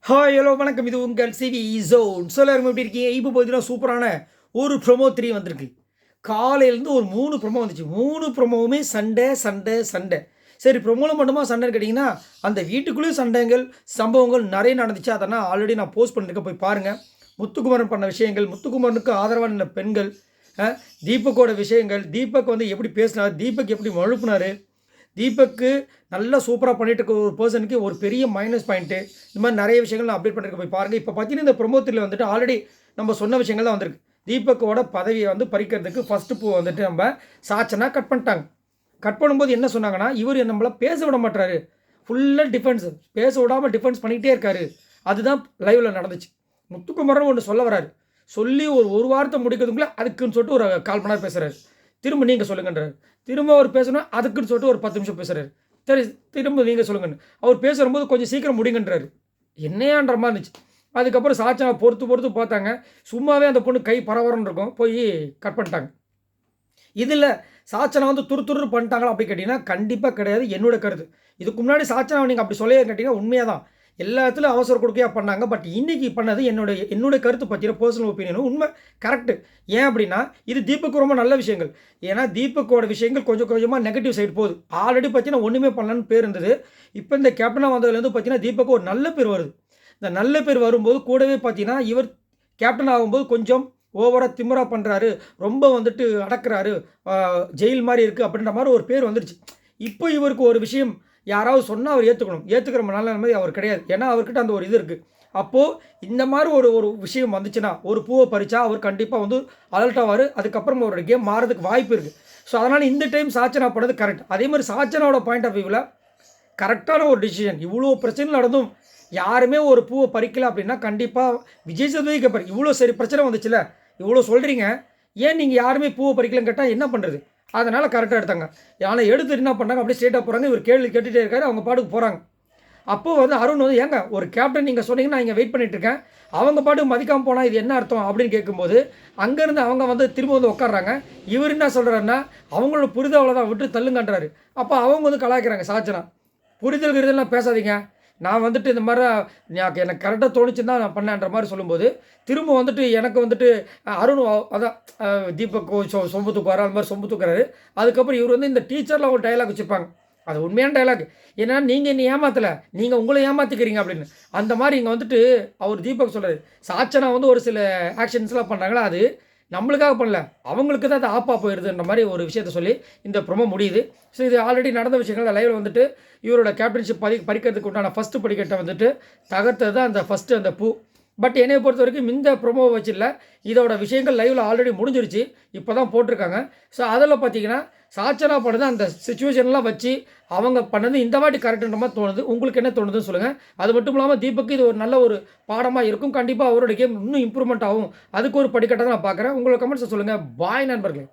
Hi hello வணக்கம். இது உங்கள் சிவி ஜோன். எல்லாரும் எப்படி இருக்கீங்க? இப்போ பார்த்தீங்கன்னா சூப்பரான ஒரு ப்ரொமோ 3 வந்திருக்கு. காலையிலேருந்து ஒரு 3 ப்ரொமோ வந்துச்சு. 3 ப்ரொமோவுமே சண்டை சண்டை சண்டை. சரி, ப்ரொமோவில் மட்டுமா சண்டைன்னு கேட்டிங்கன்னா, அந்த வீட்டுக்குள்ளேயும் சண்டைகள் சம்பவங்கள் நிறைய நடந்துச்சு. அதெல்லாம் ஆல்ரெடி நான் போஸ்ட் பண்ணியிருக்கேன், போய் பாருங்கள். முத்துக்குமரன் பண்ண விஷயங்கள், முத்துக்குமரனுக்கு ஆதரவான நின்ன பெண்கள், தீபக்கோட விஷயங்கள், தீபக் வந்து எப்படி பேசினார், தீபக் எப்படி மழுப்புனார், தீபக்கு நல்லா சூப்பராக பண்ணிட்டு இருக்க ஒரு பர்சனுக்கு ஒரு பெரிய மைனஸ் பாயிண்ட்டு, இந்த மாதிரி நிறைய விஷயங்கள் நான் அப்டேட் பண்ணியிருக்க, போய் பாருங்கள். இப்போ பார்த்தீங்கன்னா இந்த ப்ரொமோத்தில் வந்துட்டு ஆல்ரெடி நம்ம சொன்ன விஷயங்கள் தான் வந்திருக்கு. தீபக்கோட பதவியை வந்து பறிக்கிறதுக்கு ஃபஸ்ட்டு பூ வந்துட்டு நம்ம சாச்சனா கட் பண்ணிட்டாங்க. கட் பண்ணும்போது என்ன சொன்னாங்கன்னா, இவர் நம்மளை பேச விட மாட்டாரு, ஃபுல்லாக டிஃபென்ஸ், பேச விடாமல் டிஃபென்ஸ் பண்ணிக்கிட்டே இருக்காரு. அதுதான் லைவில் நடந்துச்சு. முத்துக்குமரன் ஒன்று சொல்ல வராரு, சொல்லி ஒரு வாரத்தை முடிக்கிறதுக்குள்ளே அதுக்குன்னு சொல்லிட்டு ஒரு 1/4 மணி நேரம் பேசுகிறாரு. திரும்ப நீங்கள் சொல்லுங்கன்றார். திரும்ப அவர் பேசணும், அதுக்குன்னு சொல்லிட்டு ஒரு 10 நிமிஷம் பேசுகிறாரு. சரி, திரும்ப நீங்கள் சொல்லுங்கன்னு அவர் பேசும்போது கொஞ்சம் சீக்கிரம் முடிங்கன்றாரு. என்னையான்ற மாதிரி இருந்துச்சு. அதுக்கப்புறம் சாச்சனா பொறுத்து பார்த்தாங்க. சும்மாவே அந்த பொண்ணு கை பரவரன்னு இருக்கும், போய் கட் பண்ணிட்டாங்க. இதில் சாச்சனா வந்து துரு பண்ணிட்டாங்களா அப்படி கேட்டிங்கன்னா கண்டிப்பாக கிடையாது, என்னோட கருத்து. இதுக்கு முன்னாடி சாச்சனாவை நீங்கள் அப்படி சொல்ல கேட்டிங்கன்னா உண்மையாக தான், எல்லா இடத்துலையும் அவசர கொடுக்கையாக பண்ணாங்க. பட் இன்றைக்கி பண்ணது என்னுடைய கருத்து பற்றின பர்சனல் ஒப்பீனியனும் உண்மை கரெக்டு. ஏன் அப்படின்னா, இது தீபக்கு ரொம்ப நல்ல விஷயங்கள். ஏன்னா தீபக்கோட விஷயங்கள் கொஞ்சம் கொஞ்சமாக நெகட்டிவ் சைடு போகுது. ஆல்ரெடி பார்த்தீங்கன்னா ஒன்றுமே பண்ணலன்னு பேர் இருந்தது. இப்போ இந்த கேப்டனாக வந்ததுலேருந்து பார்த்தீங்கன்னா தீபக்கு ஒரு நல்ல பேர் வருது. இந்த நல்ல பேர் வரும்போது கூடவே பார்த்தீங்கன்னா இவர் கேப்டன் ஆகும்போது கொஞ்சம் ஓவராக திமிரா பண்ணுறாரு, ரொம்ப வந்துட்டு அடக்குறாரு, ஜெயில் மாதிரி இருக்குது அப்படின்ற மாதிரி ஒரு பேர் வந்துருச்சு. இப்போ இவருக்கு ஒரு விஷயம் யாராவது சொன்னால் அவர் ஏற்றுக்கணும், ஏற்றுக்கிற நல்ல மாதிரி அவர் கிடையாது. ஏன்னா அவர்கிட்ட அந்த ஒரு இது இருக்குது. அப்போது இந்த மாதிரி ஒரு விஷயம் வந்துச்சுன்னா, ஒரு பூவை பறித்தா அவர் கண்டிப்பாக வந்து அலர்ட் ஆவார். அதுக்கப்புறம் அவரோட கேம் மாறதுக்கு வாய்ப்பு இருக்குது. ஸோ அதனால் இந்த டைம் சாச்சனா பண்ணது கரெக்ட். அதே மாதிரி சாச்சனாவோட பாயிண்ட் ஆஃப் வியூவில் கரெக்டான ஒரு டிசிஷன். இவ்வளோ பிரச்சனை நடந்தும் யாருமே ஒரு பூவை பறிக்கல அப்படின்னா கண்டிப்பாக விஜய் சேதுபதி கேட்பார், இவ்வளோ சரி பிரச்சனை வந்துச்சுல, இவ்வளோ சொல்கிறீங்க, ஏன் நீங்கள் யாருமே பூவை பறிக்கலன்னு கேட்டால் என்ன பண்ணுறது? அதனால் கரெக்டாக எடுத்தாங்க. ஆனால் எடுத்து என்ன பண்ணாங்க, அப்படியே ஸ்ட்ரெயிட்டாக போகிறாங்க. இவர் கேள்வி கேட்டுகிட்டே இருக்காரு, அவங்க பாட்டுக்கு போகிறாங்க. அப்போது வந்து அருண் வந்து, ஏங்க ஒரு கேப்டன் நீங்கள் சொன்னீங்கன்னா நான் இங்கே வெயிட் பண்ணிட்டுருக்கேன், அவங்க பாட்டுக்கு மதிக்காமல் போனால் இது என்ன அர்த்தம் அப்படின்னு கேட்கும்போது, அங்கேருந்து அவங்க வந்து திரும்ப வந்து உட்காடுறாங்க. இவர் என்ன சொல்கிறாருன்னா, அவங்களோட புரிதல் அவ்வளோதான், விட்டு தள்ளுங்கன்றாரு. அப்போ அவங்க வந்து கலாய்க்கிறாங்க சாச்சனா, புரிதல் கிரிதல்லாம் பேசாதீங்க, நான் வந்துட்டு இந்த மாதிரி எனக்கு கரெக்டாக தோணுச்சுன்னு தான் நான் பண்ணேன்ற மாதிரி சொல்லும்போது, திரும்ப வந்துட்டு எனக்கு வந்துட்டு அருண் அதான் தீபக் சொம்பு தூக்குவார், அந்த மாதிரி சொம்பு தூக்குறாரு. அதுக்கப்புறம் இவர் வந்து இந்த டீச்சரில் ஒரு டைலாக் வச்சுருப்பாங்க, அது உண்மையான டைலாக். ஏன்னா நீங்கள் என்ன ஏமாற்றலை, நீங்கள் உங்களை ஏமாற்றிக்கிறீங்க அப்படின்னு. அந்த மாதிரி இங்கே வந்துட்டு அவர் தீபக் சொல்கிறார், சாச்சனா வந்து ஒரு சில ஆக்ஷன்ஸ்லாம் பண்ணுறாங்களா, அது நம்மளுக்காக பண்ணல, அவங்களுக்கு தான் அது ஆப்பா போயிடுதுன்ற மாதிரி ஒரு விஷயத்த சொல்லி இந்த ப்ரொமோ முடியுது. ஸோ இது ஆல்ரெடி நடந்த விஷயங்கள் லைவில் வந்துட்டு இவரோட கேப்டன்ஷிப் பறிக்கிறதுக்கு உண்டான ஃபஸ்ட்டு படிக்கட்டை வந்துட்டு தகர்த்தது தான் அந்த ஃபஸ்ட்டு அந்த பூ. பட் என்னையை பொறுத்த வரைக்கும் இந்த ப்ரொமோ வச்சில்ல, இதோட விஷயங்கள் லைவில் ஆல்ரெடி முடிஞ்சிருச்சு, இப்போ தான் போட்டிருக்காங்க. ஸோ அதில் பார்த்தீங்கன்னா சாச்சனா பண்ணது அந்த சுச்சுவேஷன்லாம் வச்சு அவங்க பண்ணது இந்த வாட்டி கரெக்டுன்ற மாதிரி தோணுது. உங்களுக்கு என்ன தோணுதுன்னு சொல்லுங்கள். அது மட்டும் இல்லாமல் தீபக்கு இது ஒரு நல்ல ஒரு பாடமாக இருக்கும். கண்டிப்பாக அவரோட கேம் இன்னும் இம்ப்ரூவ்மெண்ட் ஆகும். அதுக்கு ஒரு படிக்கட்டை தான் நான் பார்க்குறேன். உங்களோட கமெண்ட்ஸை சொல்லுங்கள். பாய் நண்பர்களே.